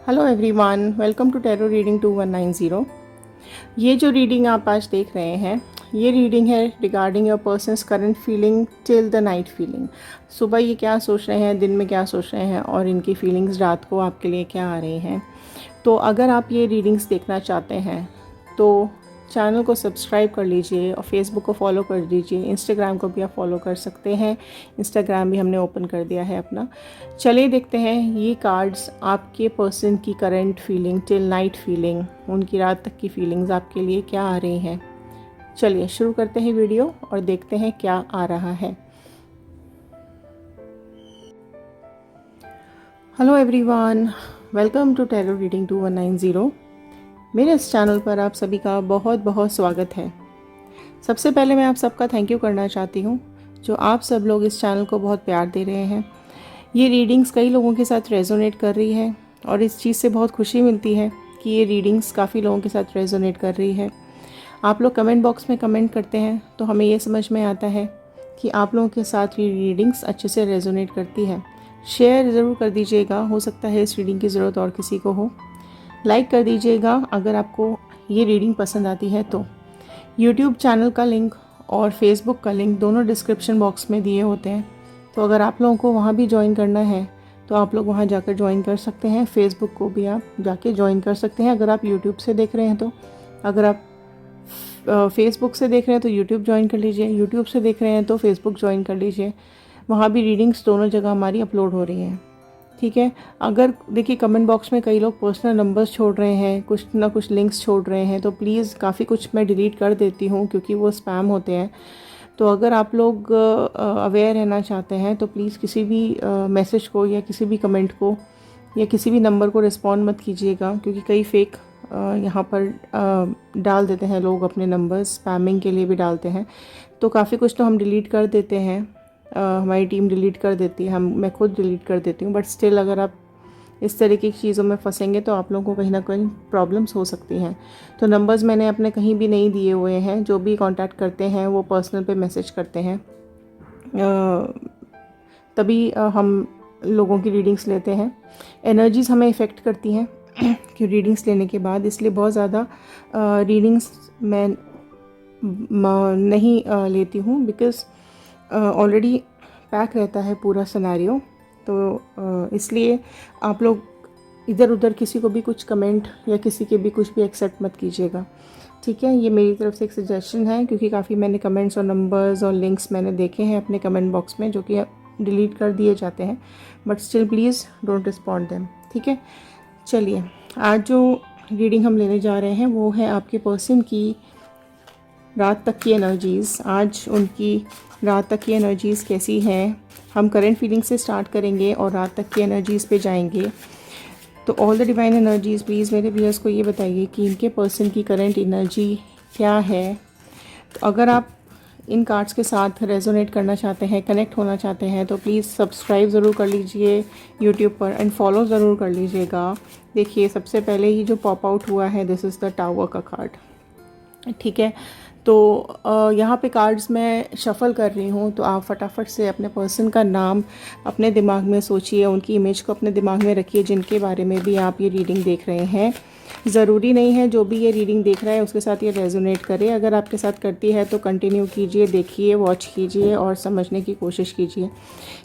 Hello everyone, welcome to tarot reading 2190। ये जो reading आप आज देख रहे हैं, ये रीडिंग है regarding your persons current feeling till the night feeling. सुबह ये क्या सोच रहे हैं, दिन में क्या सोच रहे हैं और इनकी फीलिंग्स रात को आपके लिए क्या आ रही हैं। तो अगर आप ये रीडिंग्स देखना चाहते हैं तो चैनल को सब्सक्राइब कर लीजिए और फेसबुक को फॉलो कर दीजिए। इंस्टाग्राम को भी आप फॉलो कर सकते हैं, इंस्टाग्राम भी हमने ओपन कर दिया है अपना। चलिए देखते हैं ये कार्ड्स आपके पर्सन की current feeling till night feeling, उनकी रात तक की फीलिंग्स आपके लिए क्या आ रही हैं। चलिए शुरू करते हैं वीडियो और देखते हैं क्या आ रहा है। Hello everyone, welcome to tarot reading 2190। मेरे इस चैनल पर आप सभी का बहुत बहुत स्वागत है। सबसे पहले मैं आप सबका थैंक यू करना चाहती हूँ जो आप सब लोग इस चैनल को बहुत प्यार दे रहे हैं। ये रीडिंग्स कई लोगों के साथ रेजोनेट कर रही है और इस चीज़ से बहुत खुशी मिलती है कि ये रीडिंग्स काफ़ी लोगों के साथ रेजोनेट कर रही है। आप लोग कमेंट बॉक्स में कमेंट करते हैं तो हमें ये समझ में आता है कि आप लोगों के साथ ये रीडिंग्स अच्छे से रेजोनेट करती है। शेयर ज़रूर कर दीजिएगा, हो सकता है इस रीडिंग की ज़रूरत और किसी को हो। लाइक कर दीजिएगा अगर आपको ये रीडिंग पसंद आती है तो। यूट्यूब चैनल का लिंक और फेसबुक का लिंक दोनों डिस्क्रिप्शन बॉक्स में दिए होते हैं, तो अगर आप लोगों को वहाँ भी ज्वाइन करना है तो आप लोग वहाँ जाकर ज्वाइन कर सकते हैं। फेसबुक को भी आप जाके ज्वाइन कर सकते हैं अगर आप यूट्यूब से देख रहे हैं तो। अगर आप फेसबुक से देख रहे हैं तो यूट्यूब ज्वाइन कर लीजिए, यूट्यूब से देख रहे हैं तो फेसबुक ज्वाइन कर लीजिए। वहाँ भी रीडिंग्स दोनों जगह हमारी अपलोड हो रही हैं, ठीक है। अगर देखिए कमेंट बॉक्स में कई लोग पर्सनल नंबर्स छोड़ रहे हैं, कुछ ना कुछ लिंक्स छोड़ रहे हैं, तो प्लीज़ काफ़ी कुछ मैं डिलीट कर देती हूँ क्योंकि वो स्पैम होते हैं। तो अगर आप लोग अवेयर रहना चाहते हैं तो प्लीज़ किसी भी मैसेज को या किसी भी कमेंट को या किसी भी नंबर को रिस्पॉन्ड मत कीजिएगा, क्योंकि कई फेक यहाँ पर डाल देते हैं लोग अपने नंबर्स, स्पैमिंग के लिए भी डालते हैं। तो काफ़ी कुछ तो हम डिलीट कर देते हैं, हमारी टीम डिलीट कर देती है, मैं खुद डिलीट कर देती हूँ। बट स्टिल अगर आप इस तरीके की चीज़ों में फंसेंगे तो आप लोगों को कहीं ना कहीं प्रॉब्लम्स हो सकती हैं। तो नंबर्स मैंने अपने कहीं भी नहीं दिए हुए हैं, जो भी कांटेक्ट करते हैं वो पर्सनल पे मैसेज करते हैं, तभी हम लोगों की रीडिंग्स लेते हैं। एनर्जीज़ हमें इफ़ेक्ट करती हैं कि रीडिंग्स लेने के बाद, इसलिए बहुत ज़्यादा रीडिंग्स मैं नहीं लेती हूँ, बिकॉज़ ऑलरेडी पैक रहता है पूरा सिनेरियो। तो इसलिए आप लोग इधर उधर किसी को भी कुछ कमेंट या किसी के भी कुछ भी एक्सेप्ट मत कीजिएगा, ठीक है। ये मेरी तरफ से एक सजेशन है, क्योंकि काफ़ी मैंने कमेंट्स और नंबर्स और लिंक्स मैंने देखे हैं अपने कमेंट बॉक्स में जो कि डिलीट कर दिए जाते हैं, but still please don't respond them, ठीक है। चलिए आज जो रीडिंग हम लेने जा रहे हैं वो है आपके पर्सन की रात तक की एनर्जीज़। आज उनकी रात तक की एनर्जीज़ कैसी हैं, हम करंट फीलिंग से स्टार्ट करेंगे और रात तक की एनर्जीज़ पे जाएंगे। तो all the divine energies please मेरे व्यूअर्स को ये बताइए कि इनके पर्सन की करंट एनर्जी क्या है। तो अगर आप इन कार्ड्स के साथ रेजोनेट करना चाहते हैं, कनेक्ट होना चाहते हैं, तो प्लीज़ सब्सक्राइब ज़रूर कर लीजिए यूट्यूब पर एंड फॉलो ज़रूर कर लीजिएगा। देखिए सबसे पहले ही जो पॉप आउट हुआ है, दिस इज़ द टावर का कार्ड, ठीक है। तो यहाँ पे कार्ड्स मैं शफ़ल कर रही हूँ, तो आप फटाफट से अपने पर्सन का नाम अपने दिमाग में सोचिए, उनकी इमेज को अपने दिमाग में रखिए जिनके बारे में भी आप ये रीडिंग देख रहे हैं। ज़रूरी नहीं है जो भी ये रीडिंग देख रहा है उसके साथ ये रेजोनेट करे। अगर आपके साथ करती है तो कंटिन्यू कीजिए, देखिए, वॉच कीजिए और समझने की कोशिश कीजिए।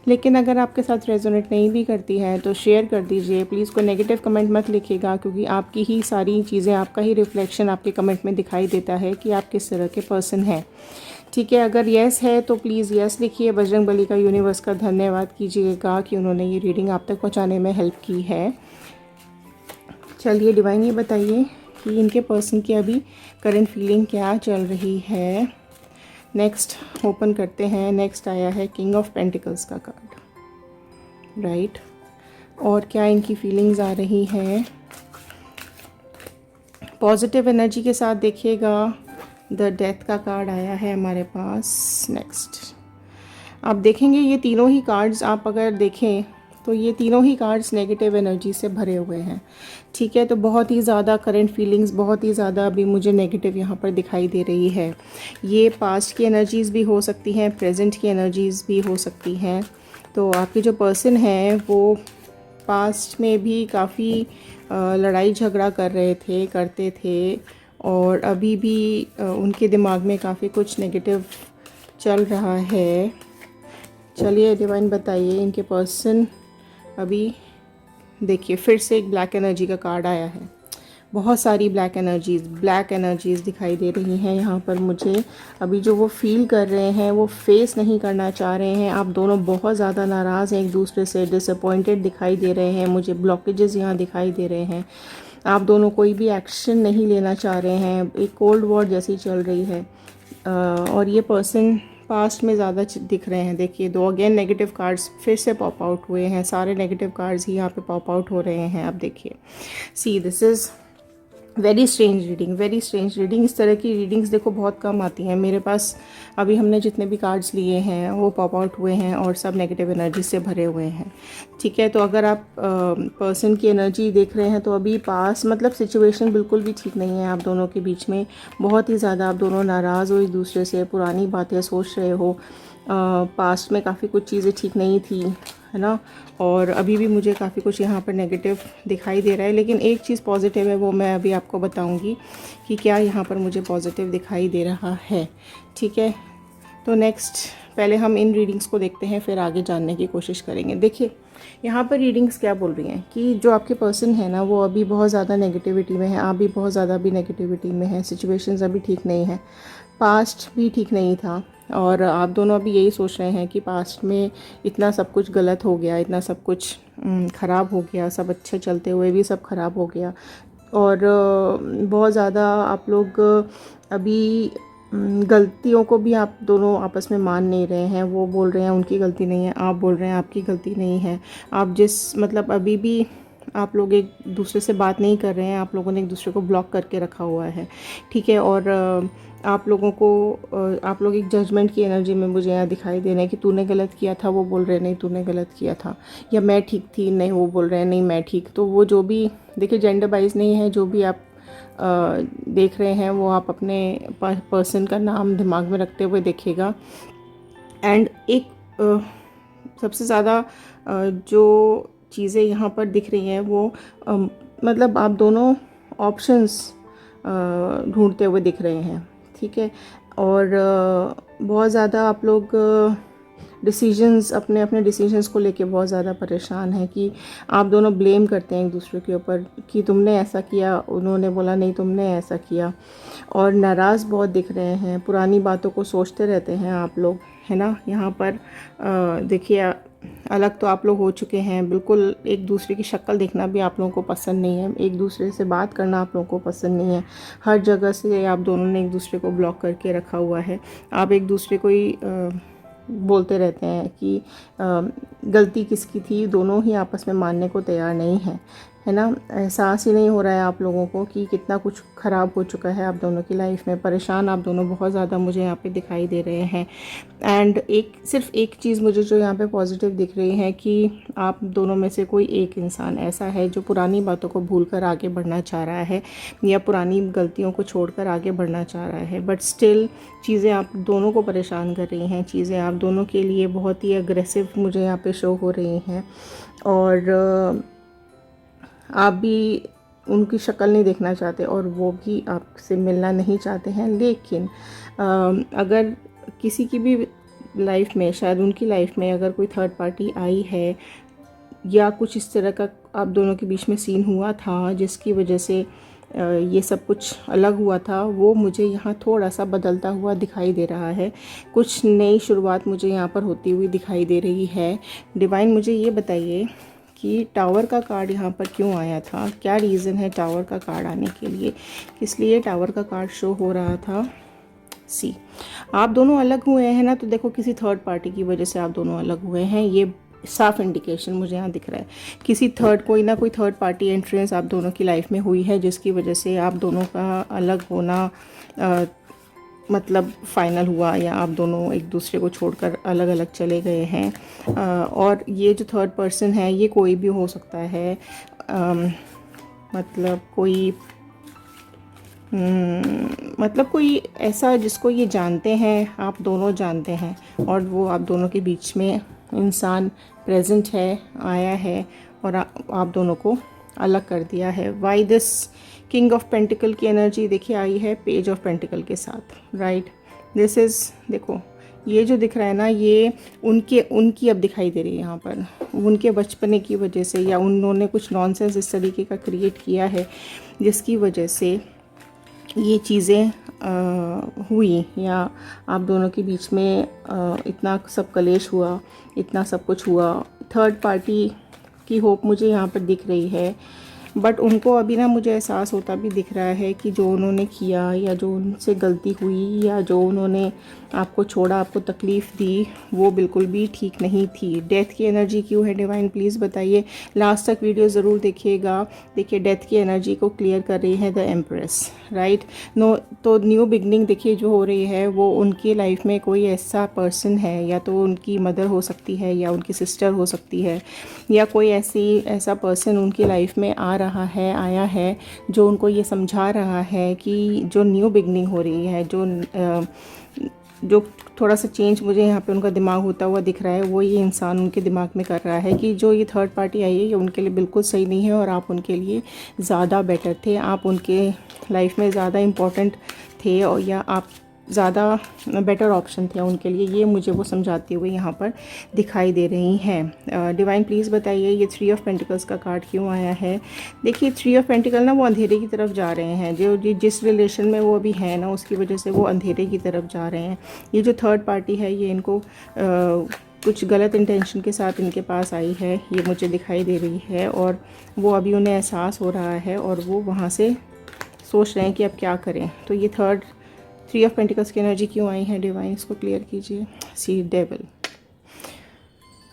लेकिन अगर आपके साथ रेजोनेट नहीं भी करती है तो शेयर कर दीजिए। प्लीज़ कोई नेगेटिव कमेंट मत लिखिएगा, क्योंकि आपकी ही सारी चीज़ें, आपका ही रिफ्लेक्शन आपके कमेंट में दिखाई देता है कि आप किस तरह के पर्सन हैं, ठीक है। अगर येस है तो प्लीज़ येस लिखिए। बजरंग बली का, यूनिवर्स का धन्यवाद कीजिएगा कि उन्होंने ये रीडिंग आप तक पहुँचाने में हेल्प की है। चलिए डिवाइन ये बताइए कि इनके पर्सन की अभी करंट फीलिंग क्या चल रही है। नेक्स्ट ओपन करते हैं। नेक्स्ट आया है किंग ऑफ पेंटिकल्स का कार्ड, राइट। और क्या इनकी फीलिंग्स आ रही हैं पॉजिटिव एनर्जी के साथ, देखिएगा। द डेथ का कार्ड आया है हमारे पास। नेक्स्ट आप देखेंगे ये तीनों ही कार्ड्स, आप अगर देखें तो ये तीनों ही कार्ड्स नेगेटिव एनर्जी से भरे हुए हैं, ठीक है। तो बहुत ही ज़्यादा करंट फीलिंग्स, बहुत ही ज़्यादा अभी मुझे नेगेटिव यहाँ पर दिखाई दे रही है। ये पास्ट की एनर्जीज़ भी हो सकती हैं, प्रेजेंट की एनर्जीज़ भी हो सकती हैं। तो आपके जो पर्सन है वो पास्ट में भी काफ़ी लड़ाई झगड़ा करते थे और अभी भी उनके दिमाग में काफ़ी कुछ नेगेटिव चल रहा है। चलिए डिवाइन बताइए, इनके पर्सन अभी देखिए फिर से एक ब्लैक एनर्जी का कार्ड आया है। बहुत सारी ब्लैक एनर्जीज़ दिखाई दे रही हैं यहाँ पर मुझे। अभी जो वो फील कर रहे हैं वो फेस नहीं करना चाह रहे हैं। आप दोनों बहुत ज़्यादा नाराज़ हैं एक दूसरे से, डिसअपॉइंटेड दिखाई दे रहे हैं मुझे, ब्लॉकेजेस यहाँ दिखाई दे रहे हैं। आप दोनों कोई भी एक्शन नहीं लेना चाह रहे हैं, एक कोल्ड वॉर जैसी चल रही है। और ये पर्सन पास्ट में ज़्यादा दिख रहे हैं। देखिए दो अगेन नेगेटिव कार्ड्स फिर से पॉप आउट हुए हैं, सारे नेगेटिव कार्ड्स ही यहाँ पे पॉप आउट हो रहे हैं। आप देखिए, see this is very strange reading. इस तरह की रीडिंग्स देखो बहुत कम आती हैं मेरे पास। अभी हमने जितने भी कार्ड्स लिए हैं वो पॉप आउट हुए हैं और सब नेगेटिव एनर्जी से भरे हुए हैं। ठीक है, तो अगर आप पर्सन की एनर्जी देख रहे हैं तो अभी पास मतलब सिचुएशन बिल्कुल भी ठीक नहीं है आप दोनों के बीच में। बहुत ही ज़्यादा आप दोनों नाराज़ हो एक दूसरे से, पुरानी बातें सोच रहे हो। पास्ट में काफ़ी कुछ चीज़ें ठीक नहीं थी, है ना, और अभी भी मुझे काफ़ी कुछ यहाँ पर नेगेटिव दिखाई दे रहा है। लेकिन एक चीज़ पॉजिटिव है, वो मैं अभी आपको बताऊँगी कि क्या यहाँ पर मुझे पॉजिटिव दिखाई दे रहा है। ठीक है, तो नेक्स्ट पहले हम इन रीडिंग्स को देखते हैं, फिर आगे जानने की कोशिश करेंगे। देखिए यहाँ पर रीडिंग्स क्या बोल रही हैं कि जो आपके पर्सन है ना वो अभी बहुत ज़्यादा नेगेटिविटी में है, आप भी बहुत ज़्यादा अभी नेगेटिविटी में है। सिचुएशंस अभी ठीक नहीं है, पास्ट भी ठीक नहीं था, और आप दोनों अभी यही सोच रहे हैं कि पास्ट में इतना सब कुछ गलत हो गया, इतना सब कुछ ख़राब हो गया, सब अच्छे चलते हुए भी सब ख़राब हो गया। और बहुत ज़्यादा आप लोग अभी गलतियों को भी आप दोनों आपस में मान नहीं रहे हैं। वो बोल रहे हैं उनकी गलती नहीं है, आप बोल रहे हैं आपकी गलती नहीं है। आप जिस मतलब अभी भी आप लोग एक दूसरे से बात नहीं कर रहे हैं, आप लोगों ने एक दूसरे को ब्लॉक करके रखा हुआ है। ठीक है, और आप लोग एक जजमेंट की एनर्जी में मुझे यहाँ दिखाई दे रहे हैं कि तूने गलत किया था, वो बोल रहे हैं नहीं तूने गलत किया था, या मैं ठीक थी, नहीं वो बोल रहे हैं नहीं मैं ठीक। तो वो जो भी देखिए जेंडर वाइज नहीं है, जो भी आप देख रहे हैं वो आप अपने पर्सन का नाम दिमाग में रखते हुए देखिएगा। एंड एक सबसे ज़्यादा जो चीज़ें यहाँ पर दिख रही हैं वो मतलब आप दोनों ऑप्शंस ढूंढते हुए दिख रहे हैं। ठीक है, और बहुत ज़्यादा आप लोग डिसीजंस अपने डिसीजंस को लेके बहुत ज़्यादा परेशान हैं कि आप दोनों ब्लेम करते हैं एक दूसरे के ऊपर कि तुमने ऐसा किया, उन्होंने बोला नहीं तुमने ऐसा किया, और नाराज़ बहुत दिख रहे हैं, पुरानी बातों को सोचते रहते हैं आप लोग, है ना। यहाँ पर देखिए अलग तो आप लोग हो चुके हैं, बिल्कुल एक दूसरे की शक्ल देखना भी आप लोगों को पसंद नहीं है, एक दूसरे से बात करना आप लोगों को पसंद नहीं है। हर जगह से आप दोनों ने एक दूसरे को ब्लॉक करके रखा हुआ है। आप एक दूसरे को ही बोलते रहते हैं कि गलती किसकी थी, दोनों ही आपस में मानने को तैयार नहीं है, है ना। एहसास ही नहीं हो रहा है आप लोगों को कि कितना कुछ ख़राब हो चुका है आप दोनों की लाइफ में। परेशान आप दोनों बहुत ज़्यादा मुझे यहाँ पे दिखाई दे रहे हैं। एंड सिर्फ एक चीज़ मुझे जो यहाँ पे पॉजिटिव दिख रही है कि आप दोनों में से कोई एक इंसान ऐसा है जो पुरानी बातों को भूलकर आगे बढ़ना चाह रहा है, या पुरानी गलतियों को छोड़कर आगे बढ़ना चाह रहा है। बट स्टिल चीज़ें आप दोनों को परेशान कर रही हैं, चीज़ें आप दोनों के लिए बहुत ही अग्रेसिव मुझे यहाँ पे शो हो रही हैं, और आप भी उनकी शक्ल नहीं देखना चाहते और वो भी आपसे मिलना नहीं चाहते हैं। लेकिन अगर किसी की भी लाइफ में, शायद उनकी लाइफ में अगर कोई थर्ड पार्टी आई है या कुछ इस तरह का आप दोनों के बीच में सीन हुआ था जिसकी वजह से ये सब कुछ अलग हुआ था, वो मुझे यहाँ थोड़ा सा बदलता हुआ दिखाई दे रहा है। कुछ नई शुरुआत मुझे यहाँ पर होती हुई दिखाई दे रही है। डिवाइन मुझे ये बताइए कि टावर का कार्ड यहाँ पर क्यों आया था, क्या रीज़न है टावर का कार्ड आने के लिए, किस लिए टावर का कार्ड शो हो रहा था। सी आप दोनों अलग हुए हैं ना, तो देखो किसी थर्ड पार्टी की वजह से आप दोनों अलग हुए हैं, ये साफ इंडिकेशन मुझे यहाँ दिख रहा है। किसी कोई ना कोई थर्ड पार्टी एंट्रेंस आप दोनों की लाइफ में हुई है जिसकी वजह से आप दोनों का अलग होना मतलब फाइनल हुआ, या आप दोनों एक दूसरे को छोड़कर अलग अलग चले गए हैं। और ये जो थर्ड पर्सन है ये कोई भी हो सकता है, मतलब कोई ऐसा जिसको ये जानते हैं, आप दोनों जानते हैं, और वो आप दोनों के बीच में इंसान प्रेजेंट है, आया है, और आप दोनों को अलग कर दिया है। Why this king of pentacle की एनर्जी देखिए आई है पेज ऑफ पेंटिकल के साथ, राइट। दिस इज़, देखो ये जो दिख रहा है ना, ये उनकी अब दिखाई दे रही है यहाँ पर, उनके बचपने की वजह से, या उन्होंने कुछ नॉनसेंस इस तरीके का क्रिएट किया है जिसकी वजह से ये चीज़ें हुई, या आप दोनों के बीच में इतना सब कलेश हुआ, इतना सब कुछ हुआ। थर्ड पार्टी की होप मुझे यहाँ पर दिख रही है, बट उनको अभी ना मुझे एहसास होता भी दिख रहा है कि जो उन्होंने किया, या जो उनसे गलती हुई, या जो उन्होंने आपको छोड़ा, आपको तकलीफ़ दी, वो बिल्कुल भी ठीक नहीं थी। डेथ की एनर्जी क्यों है डिवाइन, प्लीज़ बताइए। लास्ट तक वीडियो ज़रूर देखिएगा। देखिए डेथ की एनर्जी को क्लियर कर रही है द एम्प्रेस, राइट। नो तो न्यू बिगनिंग देखिए जो हो रही है वो उनकी लाइफ में कोई ऐसा पर्सन है, या तो उनकी मदर हो सकती है, या उनकी सिस्टर हो सकती है, या कोई ऐसा पर्सन उनकी लाइफ में आया है जो उनको ये समझा रहा है कि जो न्यू बिगनिंग हो रही है, जो थोड़ा सा चेंज मुझे यहाँ पे उनका दिमाग होता हुआ दिख रहा है, वो ये इंसान उनके दिमाग में कर रहा है कि जो ये थर्ड पार्टी आई है ये उनके लिए बिल्कुल सही नहीं है, और आप उनके लिए ज़्यादा बेटर थे, आप उनके लाइफ में ज़्यादा इम्पोर्टेंट थे, और या आप ज़्यादा बेटर ऑप्शन थे उनके लिए, ये मुझे वो समझाते हुए यहाँ पर दिखाई दे रही हैं। डिवाइन प्लीज़ बताइए ये 3 ऑफ पेंटिकल्स का कार्ड क्यों आया है। देखिए 3 ऑफ पेंटिकल ना वो अंधेरे की तरफ जा रहे हैं, जो जिस रिलेशन में वो अभी है ना उसकी वजह से वो अंधेरे की तरफ जा रहे हैं। ये जो थर्ड पार्टी है ये इनको कुछ गलत इंटेंशन के साथ इनके पास आई है, ये मुझे दिखाई दे रही है, और वो अभी उन्हें एहसास हो रहा है, और वो वहाँ से सोच रहे हैं कि अब क्या करें। तो ये 3 ऑफ पेंटिकल्स की एनर्जी क्यों आई है डिवाइन, इसको क्लियर कीजिए। सी डेविल,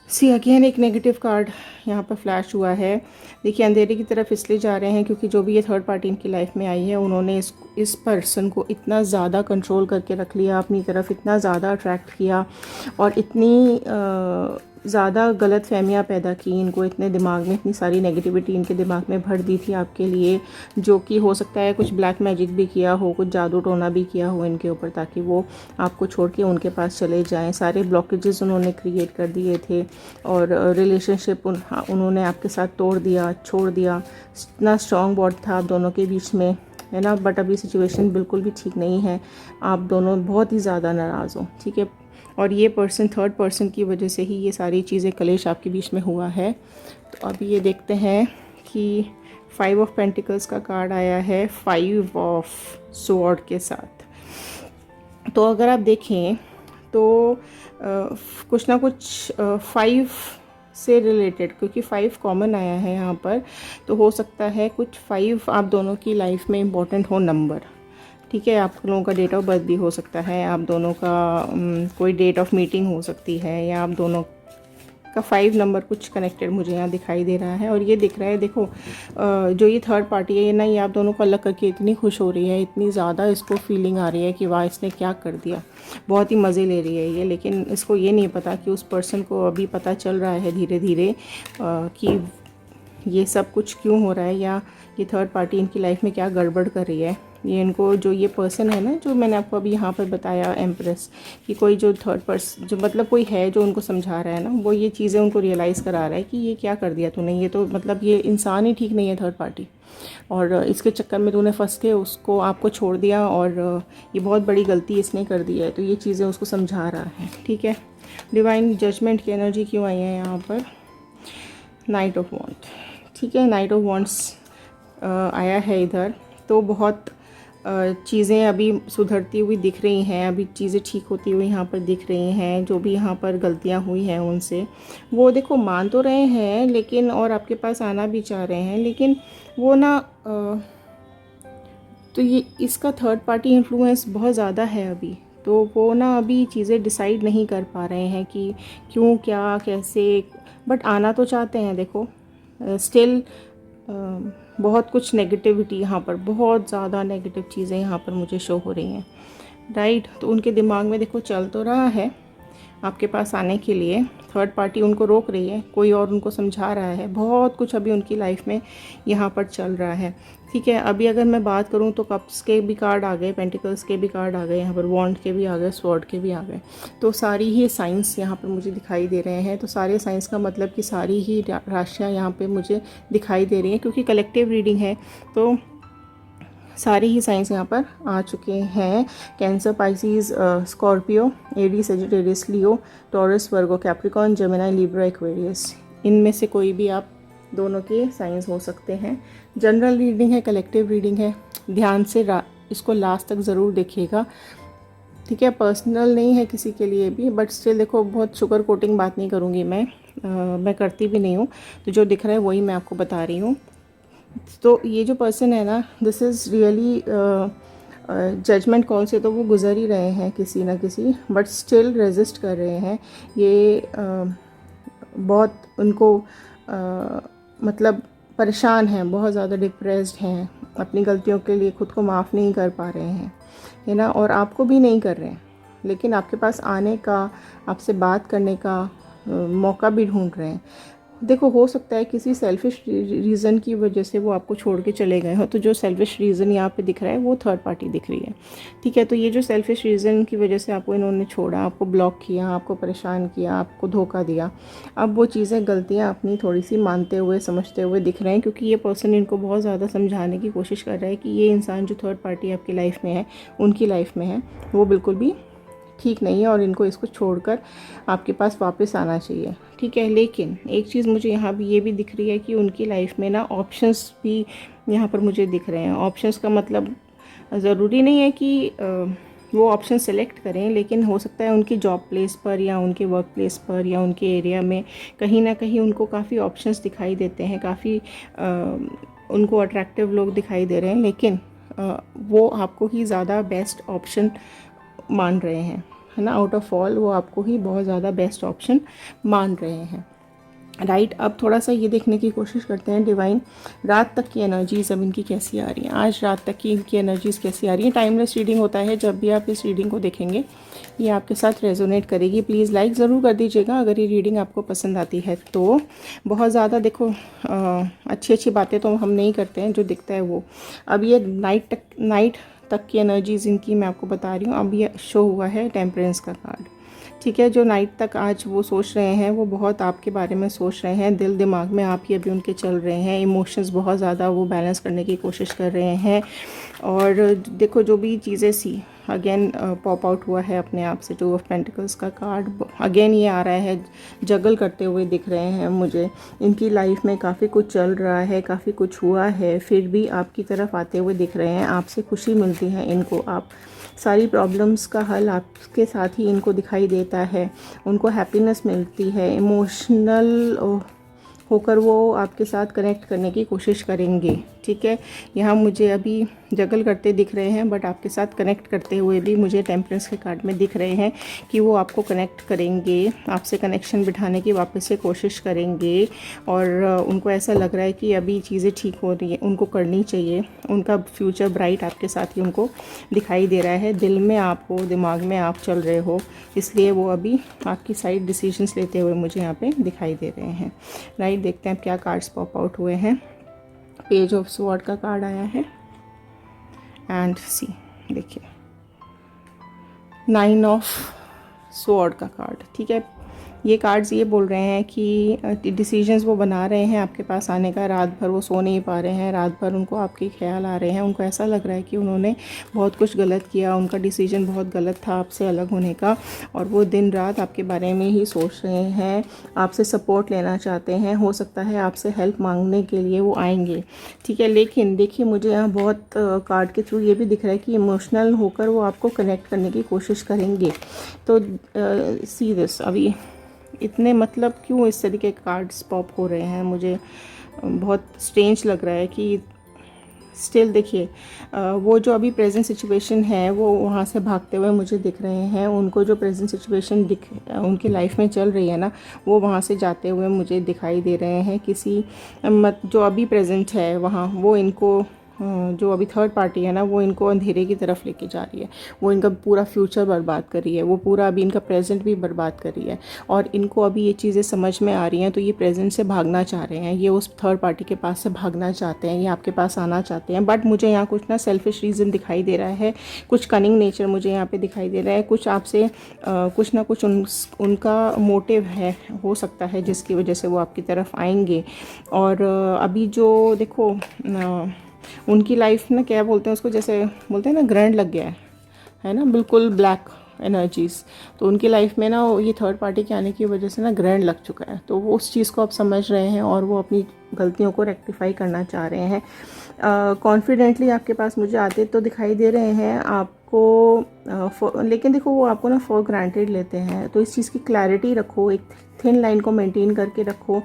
सी अगेन एक नेगेटिव कार्ड यहाँ पर फ्लैश हुआ है। देखिए अंधेरे की तरफ इसलिए जा रहे हैं क्योंकि जो भी ये थर्ड पार्टी इनकी लाइफ में आई है उन्होंने इस पर्सन को इतना ज़्यादा कंट्रोल करके रख लिया अपनी तरफ, इतना ज़्यादा अट्रैक्ट किया, और इतनी ज़्यादा गलत फहमियाँ पैदा की इनको, इतने दिमाग में इतनी सारी नेगेटिविटी इनके दिमाग में भर दी थी आपके लिए, जो कि हो सकता है कुछ ब्लैक मैजिक भी किया हो, कुछ जादू टोना भी किया हो इनके ऊपर, ताकि वो आपको छोड़ के उनके पास चले जाएं। सारे ब्लॉकेजेस उन्होंने क्रिएट कर दिए थे, और रिलेशनशिप उन्होंने आपके साथ तोड़ दिया, छोड़ दिया। इतना स्ट्रॉन्ग बॉन्ड था आप दोनों के बीच में, है ना, बट अभी सिचुएशन बिल्कुल भी ठीक नहीं है, आप दोनों बहुत ही ज़्यादा नाराज़ हो, ठीक है। और ये पर्सन थर्ड पर्सन की वजह से ही ये सारी चीज़ें कलेश आपके बीच में हुआ है। तो अभी ये देखते हैं कि 5 ऑफ पेंटिकल्स का कार्ड आया है 5 ऑफ स्वॉर्ड के साथ। तो अगर आप देखें तो कुछ ना कुछ 5 से रिलेटेड, क्योंकि 5 कॉमन आया है यहाँ पर, तो हो सकता है कुछ 5 आप दोनों की लाइफ में इम्पोर्टेंट हो नंबर, ठीक है। आप लोगों का डेट ऑफ बर्थ भी हो सकता है, आप दोनों का कोई डेट ऑफ मीटिंग हो सकती है, या आप दोनों का 5 नंबर कुछ कनेक्टेड मुझे यहाँ दिखाई दे रहा है। और ये दिख रहा है, देखो जो ये थर्ड पार्टी है ये ना, ये आप दोनों को अलग करके इतनी खुश हो रही है, इतनी ज़्यादा इसको फीलिंग आ रही है कि वाह इसने क्या कर दिया, बहुत ही मज़े ले रही है ये। लेकिन इसको ये नहीं पता कि उस पर्सन को अभी पता चल रहा है धीरे धीरे कि ये सब कुछ क्यों हो रहा है, या ये थर्ड पार्टी इनकी लाइफ में क्या गड़बड़ कर रही है। ये इनको, जो ये पर्सन है ना, जो मैंने आपको अभी यहाँ पर बताया एम्प्रेस, कि कोई जो थर्ड पर्सन, जो मतलब कोई है जो उनको समझा रहा है ना, वो ये चीज़ें उनको रियलाइज़ करा रहा है कि ये क्या कर दिया तूने, ये तो मतलब ये इंसान ही ठीक नहीं है थर्ड पार्टी, और इसके चक्कर में तूने फंस के उसको आपको छोड़ दिया, और ये बहुत बड़ी गलती इसने कर दी है। तो ये चीज़ें उसको समझा रहा है, ठीक है। डिवाइन जजमेंट की एनर्जी क्यों आई है यहाँ पर, नाइट ऑफ वॉन्ड, ठीक है। नाइट ऑफ वॉन्ड्स आया है इधर। तो बहुत चीज़ें अभी सुधरती हुई दिख रही हैं, अभी चीज़ें ठीक होती हुई यहाँ पर दिख रही हैं। जो भी यहाँ पर गलतियाँ हुई हैं उनसे वो देखो मान तो रहे हैं, लेकिन और आपके पास आना भी चाह रहे हैं, लेकिन वो ना तो ये इसका थर्ड पार्टी इन्फ्लुएंस बहुत ज़्यादा है अभी, तो वो ना अभी चीज़ें डिसाइड नहीं कर पा रहे हैं कि क्यों, क्या, कैसे, बट आना तो चाहते हैं। देखो स्टिल बहुत कुछ नेगेटिविटी यहाँ पर, बहुत ज़्यादा नेगेटिव चीज़ें यहाँ पर मुझे शो हो रही हैं, राइट। तो उनके दिमाग में देखो चल तो रहा है, आपके पास आने के लिए। थर्ड पार्टी उनको रोक रही है, कोई और उनको समझा रहा है, बहुत कुछ अभी उनकी लाइफ में यहाँ पर चल रहा है। ठीक है, अभी अगर मैं बात करूँ तो कप्स के भी कार्ड आ गए, पेंटिकल्स के भी कार्ड आ गए, यहाँ पर वॉन्ड के भी आ गए, स्वॉर्ड के भी आ गए। तो सारी ही साइंस यहाँ पर मुझे दिखाई दे रहे हैं। तो सारे साइंस का मतलब कि सारी ही राशियाँ यहाँ पर मुझे दिखाई दे रही हैं, क्योंकि कलेक्टिव रीडिंग है तो सारे ही साइंस यहाँ पर आ चुके हैं। Cancer, Pisces, Scorpio, Aries, Sagittarius, Leo, Taurus, Virgo, Capricorn, Gemini, Libra, Aquarius, इनमें से कोई भी आप दोनों के साइंस हो सकते हैं। जनरल रीडिंग है, कलेक्टिव रीडिंग है, ध्यान से इसको लास्ट तक ज़रूर देखिएगा। ठीक है, पर्सनल नहीं है किसी के लिए भी, बट स्टिल देखो, बहुत शुगर कोटिंग बात नहीं करूँगी मैं करती भी नहीं हूँ। तो जो दिख रहा है वही मैं आपको बता रही हूँ। तो ये जो पर्सन है ना, this is really judgement call से तो वो गुजर ही रहे हैं किसी ना किसी, बट स्टिल रेजिस्ट कर रहे हैं। ये बहुत उनको मतलब परेशान हैं, बहुत ज़्यादा डिप्रेस्ड हैं, अपनी गलतियों के लिए खुद को माफ़ नहीं कर पा रहे हैं, है ना, और आपको भी नहीं कर रहे हैं, लेकिन आपके पास आने का, आपसे बात करने का मौका भी ढूंढ रहे हैं। देखो, हो सकता है किसी सेल्फिश रीज़न की वजह से वो आपको छोड़ के चले गए हो, तो जो सेल्फिश रीज़न यहाँ पे दिख रहा है वो थर्ड पार्टी दिख रही है। ठीक है, तो ये जो सेल्फिश रीज़न की वजह से आपको इन्होंने छोड़ा, आपको ब्लॉक किया, आपको परेशान किया, आपको धोखा दिया, अब वो चीज़ें, गलतियाँ अपनी थोड़ी सी मानते हुए, समझते हुए दिख रहे हैं, क्योंकि ये पर्सन इनको बहुत ज़्यादा समझाने की कोशिश कर रहा है कि ये इंसान जो थर्ड पार्टी आपकी लाइफ में है, उनकी लाइफ में है, वो बिल्कुल भी ठीक नहीं है और इनको इसको छोड़कर आपके पास वापस आना चाहिए। ठीक है, लेकिन एक चीज़ मुझे यहाँ भी ये भी दिख रही है कि उनकी लाइफ में ना ऑप्शंस भी यहाँ पर मुझे दिख रहे हैं। ऑप्शंस का मतलब ज़रूरी नहीं है कि वो ऑप्शन सेलेक्ट करें, लेकिन हो सकता है उनकी जॉब प्लेस पर या उनके वर्क प्लेस पर या उनके एरिया में कहीं ना कहीं उनको काफ़ी ऑप्शंस दिखाई देते हैं, काफ़ी उनको अट्रैक्टिव लोग दिखाई दे रहे हैं, लेकिन वो आपको ही ज़्यादा बेस्ट ऑप्शन मान रहे हैं, है ना। आउट ऑफ ऑल वो आपको ही बहुत ज़्यादा बेस्ट ऑप्शन मान रहे हैं, राइट। अब थोड़ा सा ये देखने की कोशिश करते हैं डिवाइन, रात तक की एनर्जीज अब इनकी कैसी आ रही हैं, आज रात तक की इनकी एनर्जीज कैसी आ रही हैं। टाइमलेस रीडिंग होता है, जब भी आप इस रीडिंग को देखेंगे ये आपके साथ रेजोनेट करेगी। प्लीज़ लाइक ज़रूर कर दीजिएगा अगर ये रीडिंग आपको पसंद आती है तो। बहुत ज़्यादा देखो अच्छी अच्छी बातें तो हम नहीं करते हैं, जो दिखता है वो। अब ये नाइट तक की एनर्जीज इनकी मैं आपको बता रही हूँ। अब ये शो हुआ है टेम्परेंस का कार्ड। ठीक है, जो नाइट तक आज वो सोच रहे हैं, वो बहुत आपके बारे में सोच रहे हैं, दिल दिमाग में आप ही अभी उनके चल रहे हैं, इमोशंस बहुत ज़्यादा वो बैलेंस करने की कोशिश कर रहे हैं। और देखो, जो भी चीज़ें सी अगेन पॉप आउट हुआ है अपने आप से, टू ऑफ पेंटिकल्स का कार्ड अगेन ये आ रहा है, जगल करते हुए दिख रहे हैं मुझे। इनकी लाइफ में काफ़ी कुछ चल रहा है, काफ़ी कुछ हुआ है, फिर भी आपकी तरफ आते हुए दिख रहे हैं, आपसे खुशी मिलती है इनको, आप सारी प्रॉब्लम्स का हल आपके साथ ही इनको दिखाई देता है, उनको हैप्पीनेस मिलती है, इमोशनल होकर वो आपके साथ कनेक्ट करने की कोशिश करेंगे। ठीक है, यहाँ मुझे अभी जगल करते दिख रहे हैं, बट आपके साथ कनेक्ट करते हुए भी मुझे टेम्परेंस के कार्ड में दिख रहे हैं कि वो आपको कनेक्ट करेंगे, आपसे कनेक्शन बिठाने की वापस से कोशिश करेंगे। और उनको ऐसा लग रहा है कि अभी चीज़ें ठीक हो रही हैं, उनको करनी चाहिए, उनका फ्यूचर ब्राइट आपके साथ ही उनको दिखाई दे रहा है। दिल में आप हो, दिमाग में आप चल रहे हो, इसलिए वो अभी आपकी साइड डिसीजंस लेते हुए मुझे यहाँ पे दिखाई दे रहे हैं, राइट। देखते हैं क्या कार्ड्स पॉप आउट हुए हैं। पेज ऑफ स्वॉर्ड का कार्ड आया है एंड सी, देखिए, 9 ऑफ स्वॉर्ड का कार्ड। ठीक है, ये कार्ड्स ये बोल रहे हैं कि डिसीजंस वो बना रहे हैं आपके पास आने का, रात भर वो सो नहीं पा रहे हैं, रात भर उनको आपके ख्याल आ रहे हैं, उनको ऐसा लग रहा है कि उन्होंने बहुत कुछ गलत किया, उनका डिसीजन बहुत गलत था आपसे अलग होने का, और वो दिन रात आपके बारे में ही सोच रहे हैं, आपसे सपोर्ट लेना चाहते हैं, हो सकता है आपसे हेल्प मांगने के लिए वो आएंगे। ठीक है, लेकिन देखिए, मुझे यहाँ बहुत कार्ड के थ्रू ये भी दिख रहा है कि इमोशनल होकर वो आपको कनेक्ट करने की कोशिश करेंगे। तो सी दिस, अभी इतने मतलब क्यों इस तरीके के कार्ड्स पॉप हो रहे हैं, मुझे बहुत स्ट्रेंज लग रहा है कि स्टिल देखिए, वो जो अभी प्रेजेंट सिचुएशन है वो वहाँ से भागते हुए मुझे दिख रहे हैं, उनको जो प्रेजेंट सिचुएशन उनकी लाइफ में चल रही है ना, वो वहाँ से जाते हुए मुझे दिखाई दे रहे हैं। किसी जो अभी प्रेजेंट है वहाँ, वो इनको जो अभी थर्ड पार्टी है ना, वो इनको अंधेरे की तरफ लेके जा रही है। वो इनका पूरा फ्यूचर बर्बाद कर रही है, वो पूरा अभी इनका प्रेजेंट भी बर्बाद कर रही है। और इनको अभी ये चीज़ें समझ में आ रही हैं, तो ये प्रेजेंट से भागना चाह रहे हैं, ये उस थर्ड पार्टी के पास से भागना चाहते हैं, ये आपके पास आना चाहते हैं। बट मुझे यहाँ कुछ ना सेल्फिश रीज़न दिखाई दे रहा है, कुछ कनिंग नेचर मुझे यहाँ पे दिखाई दे रहा है, कुछ आपसे कुछ ना कुछ उनका मोटिव है, हो सकता है, जिसकी वजह से वो आपकी तरफ आएंगे। और अभी जो देखो उनकी लाइफ में क्या बोलते हैं उसको, जैसे बोलते हैं ना ग्रैंड लग गया है ना, बिल्कुल ब्लैक एनर्जीज़। तो उनकी लाइफ में ना ये थर्ड पार्टी के आने की वजह से ना ग्रैंड लग चुका है, तो वो उस चीज़ को आप समझ रहे हैं और वो अपनी गलतियों को रेक्टिफाई करना चाह रहे हैं। कॉन्फिडेंटली आपके पास मुझे आते तो दिखाई दे रहे हैं आपको, लेकिन देखो वो आपको ना फॉर ग्रांटेड लेते हैं। तो इस चीज़ की क्लैरिटी रखो, एक थिन लाइन को मेंटेन करके रखो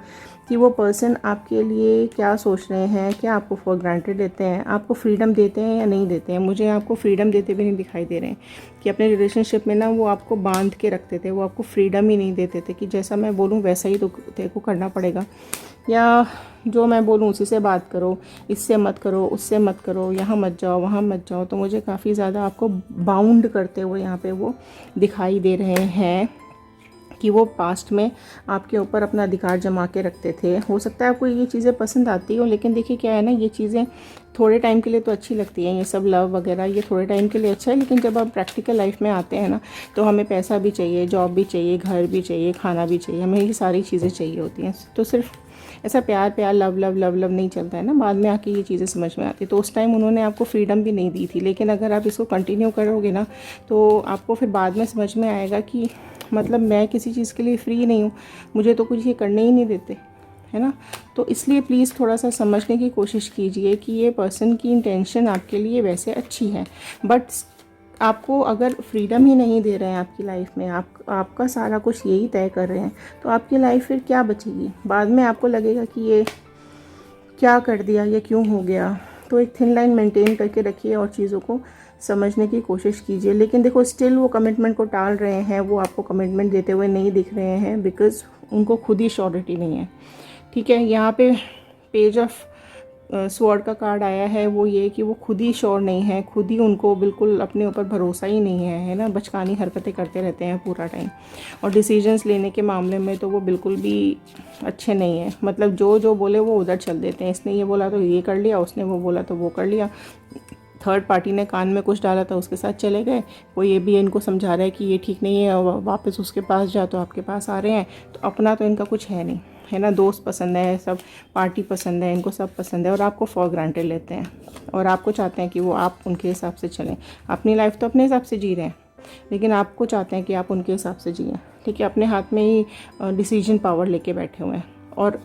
कि वो पर्सन आपके लिए क्या सोच रहे हैं, क्या आपको फॉर ग्रांटेड लेते हैं, आपको फ्रीडम देते हैं या नहीं देते हैं। मुझे आपको फ्रीडम देते भी नहीं दिखाई दे रहे हैं कि अपने रिलेशनशिप में ना वो आपको बांध के रखते थे, वो आपको फ्रीडम ही नहीं देते थे कि जैसा मैं बोलूँ वैसा ही तो तेरे को करना पड़ेगा, या जो मैं बोलूँ उसी से बात करो, इससे मत करो, उससे मत करो, यहाँ मत जाओ, वहाँ मत जाओ। तो मुझे काफ़ी ज़्यादा आपको बाउंड करते हुए यहाँ पे वो दिखाई दे रहे हैं कि वो पास्ट में आपके ऊपर अपना अधिकार जमा के रखते थे। हो सकता है आपको ये चीज़ें पसंद आती हो, लेकिन देखिए क्या है ना, ये चीज़ें थोड़े टाइम के लिए तो अच्छी लगती हैं, ये सब लव वगैरह ये थोड़े टाइम के लिए अच्छा है, लेकिन जब आप प्रैक्टिकल लाइफ में आते हैं ना, तो हमें पैसा भी चाहिए, जॉब भी चाहिए, घर भी चाहिए, खाना भी चाहिए, हमें ये सारी चीज़ें चाहिए होती हैं। तो सिर्फ ऐसा प्यार प्यार लव लव लव लव नहीं चलता है ना, बाद में आके ये चीज़ें समझ में आती। तो उस टाइम उन्होंने आपको फ्रीडम भी नहीं दी थी, लेकिन अगर आप इसको कंटिन्यू करोगे ना, तो आपको फिर बाद में समझ में आएगा कि मतलब मैं किसी चीज़ के लिए फ्री नहीं हूँ, मुझे तो कुछ ये करने ही नहीं देते, है ना। तो इसलिए प्लीज़ थोड़ा सा समझने की कोशिश कीजिए कि ये पर्सन की इंटेंशन आपके लिए वैसे अच्छी है, बट आपको अगर फ्रीडम ही नहीं दे रहे हैं आपकी लाइफ में, आपका सारा कुछ यही तय कर रहे हैं, तो आपकी लाइफ फिर क्या बचेगी। बाद में आपको लगेगा कि ये क्या कर दिया, ये क्यों हो गया। तो एक थिन लाइन मेंटेन करके रखिए और चीज़ों को समझने की कोशिश कीजिए। लेकिन देखो स्टिल वो कमिटमेंट को टाल रहे हैं, वो आपको कमिटमेंट देते हुए नहीं दिख रहे हैं, बिकॉज़ उनको खुद ही श्योरिटी नहीं है। ठीक है, यहाँ पे पेज ऑफ स्वॉर्ड का कार्ड आया है, वो ये कि वो खुद ही श्योर नहीं है, खुद ही उनको बिल्कुल अपने ऊपर भरोसा ही नहीं है ना, बचकानी हरकतें करते रहते हैं पूरा टाइम। और डिसीजंस लेने के मामले में तो वो बिल्कुल भी अच्छे नहीं है, मतलब जो जो बोले वो उधर चल देते हैं। इसने ये बोला तो ये कर लिया, उसने वो बोला तो वो कर लिया, थर्ड पार्टी ने कान में कुछ डाला था उसके साथ चले गए। वो ये भी इनको समझा रहा है कि ये ठीक नहीं है, वापस उसके पास जाओ तो आपके पास आ रहे हैं। तो अपना तो इनका कुछ है नहीं, है ना। दोस्त पसंद है, सब पार्टी पसंद है, इनको सब पसंद है, और आपको फॉर ग्रांटेड लेते हैं और आपको चाहते हैं कि वो आप उनके हिसाब से चलें। अपनी लाइफ तो अपने हिसाब से जी रहे हैं, लेकिन आपको चाहते हैं कि आप उनके हिसाब से जिएं। ठीक है, अपने हाथ में ही डिसीजन पावर लेके बैठे हुए हैं और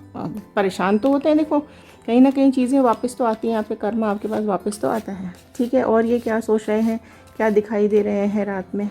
परेशान तो होते हैं। देखो कहीं ना कहीं चीज़ें वापस तो आती हैं, आपके कर्म आपके पास वापस तो आता है। ठीक है, और ये क्या सोच रहे हैं, क्या दिखाई दे रहे हैं रात में।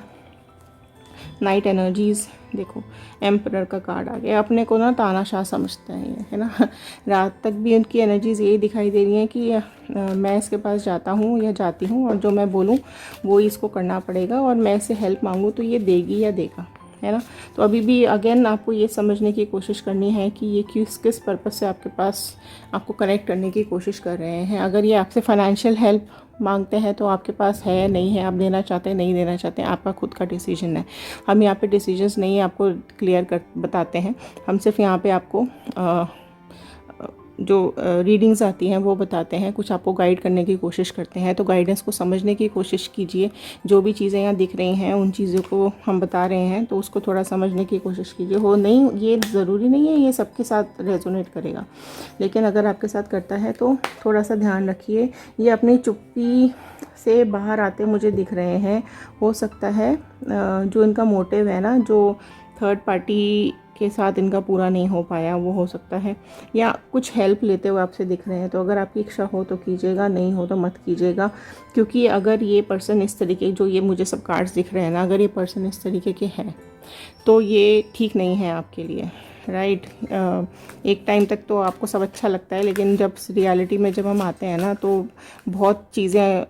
नाइट एनर्जीज़ देखो, एम्परर का कार्ड आ गया। अपने को ना तानाशाह समझते हैं ये, है ना। रात तक भी उनकी एनर्जीज़ यही दिखाई दे रही हैं कि मैं इसके पास जाता हूँ या जाती हूँ और जो मैं बोलूँ वो ही इसको करना पड़ेगा, और मैं इससे हेल्प मांगूँ तो ये देगी या देगा, है ना। तो अभी भी अगेन आपको ये समझने की कोशिश करनी है कि ये किस पर्पज़ से आपके पास आपको कनेक्ट करने की कोशिश कर रहे हैं। अगर ये आपसे फाइनेंशियल हेल्प मांगते हैं तो आपके पास है, नहीं है, आप देना चाहते हैं, नहीं देना चाहते हैं, आपका खुद का डिसीजन है। हम यहाँ पे डिसीजंस नहीं आपको क्लियर कर बताते हैं, हम सिर्फ यहाँ पे आपको जो रीडिंग्स आती हैं वो बताते हैं, कुछ आपको गाइड करने की कोशिश करते हैं। तो गाइडेंस को समझने की कोशिश कीजिए, जो भी चीज़ें यहाँ दिख रही हैं उन चीज़ों को हम बता रहे हैं तो उसको थोड़ा समझने की कोशिश कीजिए। हो नहीं, ये ज़रूरी नहीं है ये सबके साथ रेजोनेट करेगा, लेकिन अगर आपके साथ करता है तो थोड़ा सा ध्यान रखिए। ये अपनी चुप्पी से बाहर आते मुझे दिख रहे हैं। हो सकता है जो इनका मोटिव है ना, जो थर्ड पार्टी के साथ इनका पूरा नहीं हो पाया, वो हो सकता है, या कुछ हेल्प लेते हुए आपसे दिख रहे हैं। तो अगर आपकी इच्छा हो तो कीजिएगा, नहीं हो तो मत कीजिएगा। क्योंकि अगर ये पर्सन इस तरीके, जो ये मुझे सब कार्ड्स दिख रहे हैं ना, अगर ये पर्सन इस तरीके के हैं तो ये ठीक नहीं है आपके लिए, राइट। एक टाइम तक तो आपको सब अच्छा लगता है, लेकिन जब रियलिटी में जब हम आते हैं ना तो बहुत चीज़ें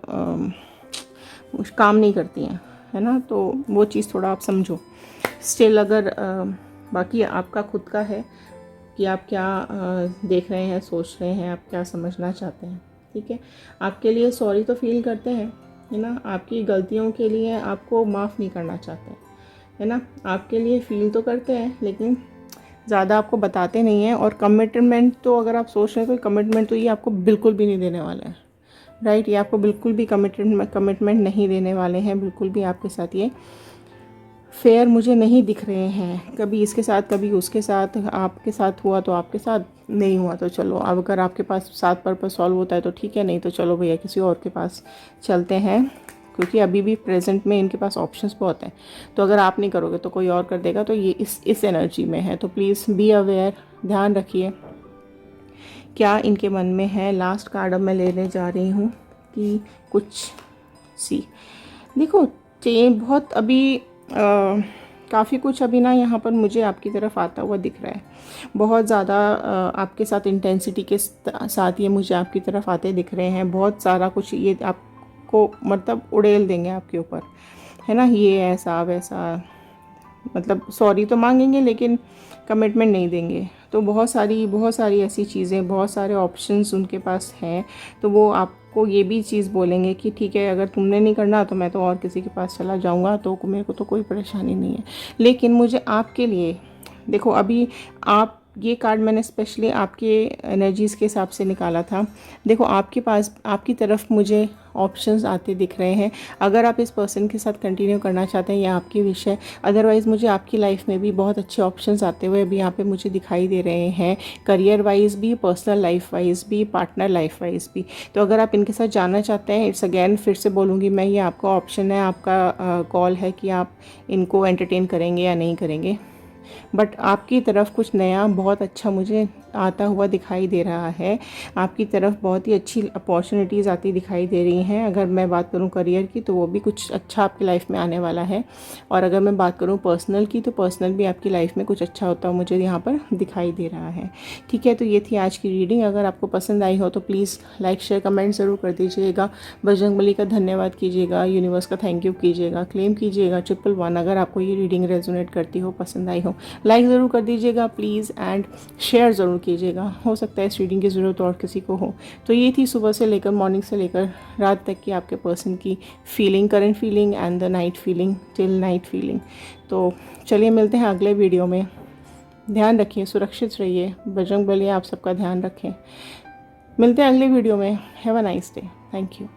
काम नहीं करती हैं, है ना। तो वो चीज़ थोड़ा आप समझो। स्टिल अगर बाकी आपका खुद का है कि आप क्या देख रहे हैं, सोच रहे हैं, आप क्या समझना चाहते हैं। ठीक है। आपके लिए सॉरी तो फील करते हैं, है ना, आपकी गलतियों के लिए आपको माफ़ नहीं करना चाहते, है ना, आपके लिए फील तो करते हैं लेकिन ज़्यादा आपको बताते नहीं हैं। और कमिटमेंट तो अगर आप सोच रहे हैं कोई कमिटमेंट, तो ये आपको बिल्कुल भी नहीं देने वाला है, राइट। ये आपको बिल्कुल भी कमिटमेंट नहीं देने वाले हैं, बिल्कुल भी आपके साथ ये फेयर मुझे नहीं दिख रहे हैं। कभी इसके साथ कभी उसके साथ, आपके साथ हुआ तो आपके साथ, नहीं हुआ तो चलो, अब अगर आपके पास साथ पर्पस सॉल्व होता है तो ठीक है, नहीं तो चलो भैया किसी और के पास चलते हैं, क्योंकि अभी भी प्रेजेंट में इनके पास ऑप्शंस बहुत हैं। तो अगर आप नहीं करोगे तो कोई और कर देगा, तो ये इस एनर्जी में है। तो प्लीज़ बी अवेयर, ध्यान रखिए क्या इनके मन में है। लास्ट कार्ड अब मैं लेने जा रही हूँ कि कुछ सी देखो, बहुत अभी काफ़ी कुछ अभी ना यहाँ पर मुझे आपकी तरफ आता हुआ दिख रहा है। बहुत ज़्यादा आपके साथ इंटेंसिटी के साथ ये मुझे आपकी तरफ आते दिख रहे हैं। बहुत सारा कुछ ये आपको मतलब उड़ेल देंगे आपके ऊपर, है ना, ये ऐसा वैसा, मतलब सॉरी तो मांगेंगे लेकिन कमिटमेंट नहीं देंगे। तो बहुत सारी ऐसी चीज़ें, बहुत सारे ऑप्शंस उनके पास हैं। तो वो आपको ये भी चीज़ बोलेंगे कि ठीक है, अगर तुमने नहीं करना तो मैं तो और किसी के पास चला जाऊंगा, तो मेरे को तो कोई परेशानी नहीं है। लेकिन मुझे आपके लिए, देखो अभी आप, ये कार्ड मैंने स्पेशली आपके एनर्जीज़ के हिसाब से निकाला था। देखो आपके पास, आपकी तरफ मुझे ऑप्शंस आते दिख रहे हैं। अगर आप इस पर्सन के साथ कंटिन्यू करना चाहते हैं, या आपकी विश है। अदरवाइज़ मुझे आपकी लाइफ में भी बहुत अच्छे ऑप्शंस आते हुए अभी यहाँ पे मुझे दिखाई दे रहे हैं, करियर वाइज भी, पर्सनल लाइफ वाइज भी, पार्टनर लाइफ वाइज भी। तो अगर आप इनके साथ जाना चाहते हैं, इट्स अगेन फिर से बोलूँगी मैं, ये आपका ऑप्शन है, आपका कॉल है कि आप इनको एंटरटेन करेंगे या नहीं करेंगे। बट आपकी तरफ कुछ नया बहुत अच्छा मुझे आता हुआ दिखाई दे रहा है। आपकी तरफ बहुत ही अच्छी अपॉर्चुनिटीज़ आती दिखाई दे रही हैं। अगर मैं बात करूं करियर की, तो वो भी कुछ अच्छा आपकी लाइफ में आने वाला है। और अगर मैं बात करूं पर्सनल की, तो पर्सनल भी आपकी लाइफ में कुछ अच्छा होता हुआ मुझे यहाँ पर दिखाई दे रहा है। ठीक है, तो ये थी आज की रीडिंग। अगर आपको पसंद आई हो तो प्लीज़ लाइक शेयर कमेंट ज़रूर कर दीजिएगा। बजरंगबली का धन्यवाद कीजिएगा, यूनिवर्स का थैंक यू कीजिएगा, क्लेम कीजिएगा 111। अगर आपको ये रीडिंग रेजोनेट करती हो, पसंद आई हो, लाइक ज़रूर कर दीजिएगा प्लीज़, एंड शेयर ज़रूर कीजिएगा। हो सकता है इस रीडिंग की ज़रूरत और किसी को हो। तो ये थी सुबह से लेकर, मॉर्निंग से लेकर रात तक की आपके पर्सन की feeling, current feeling and the night feeling, till night feeling. तो चलिए मिलते हैं अगले वीडियो में। ध्यान रखिए, सुरक्षित रहिए, बजरंगबली आप सबका ध्यान रखें। मिलते हैं अगले वीडियो में। Have a nice day. Thank you.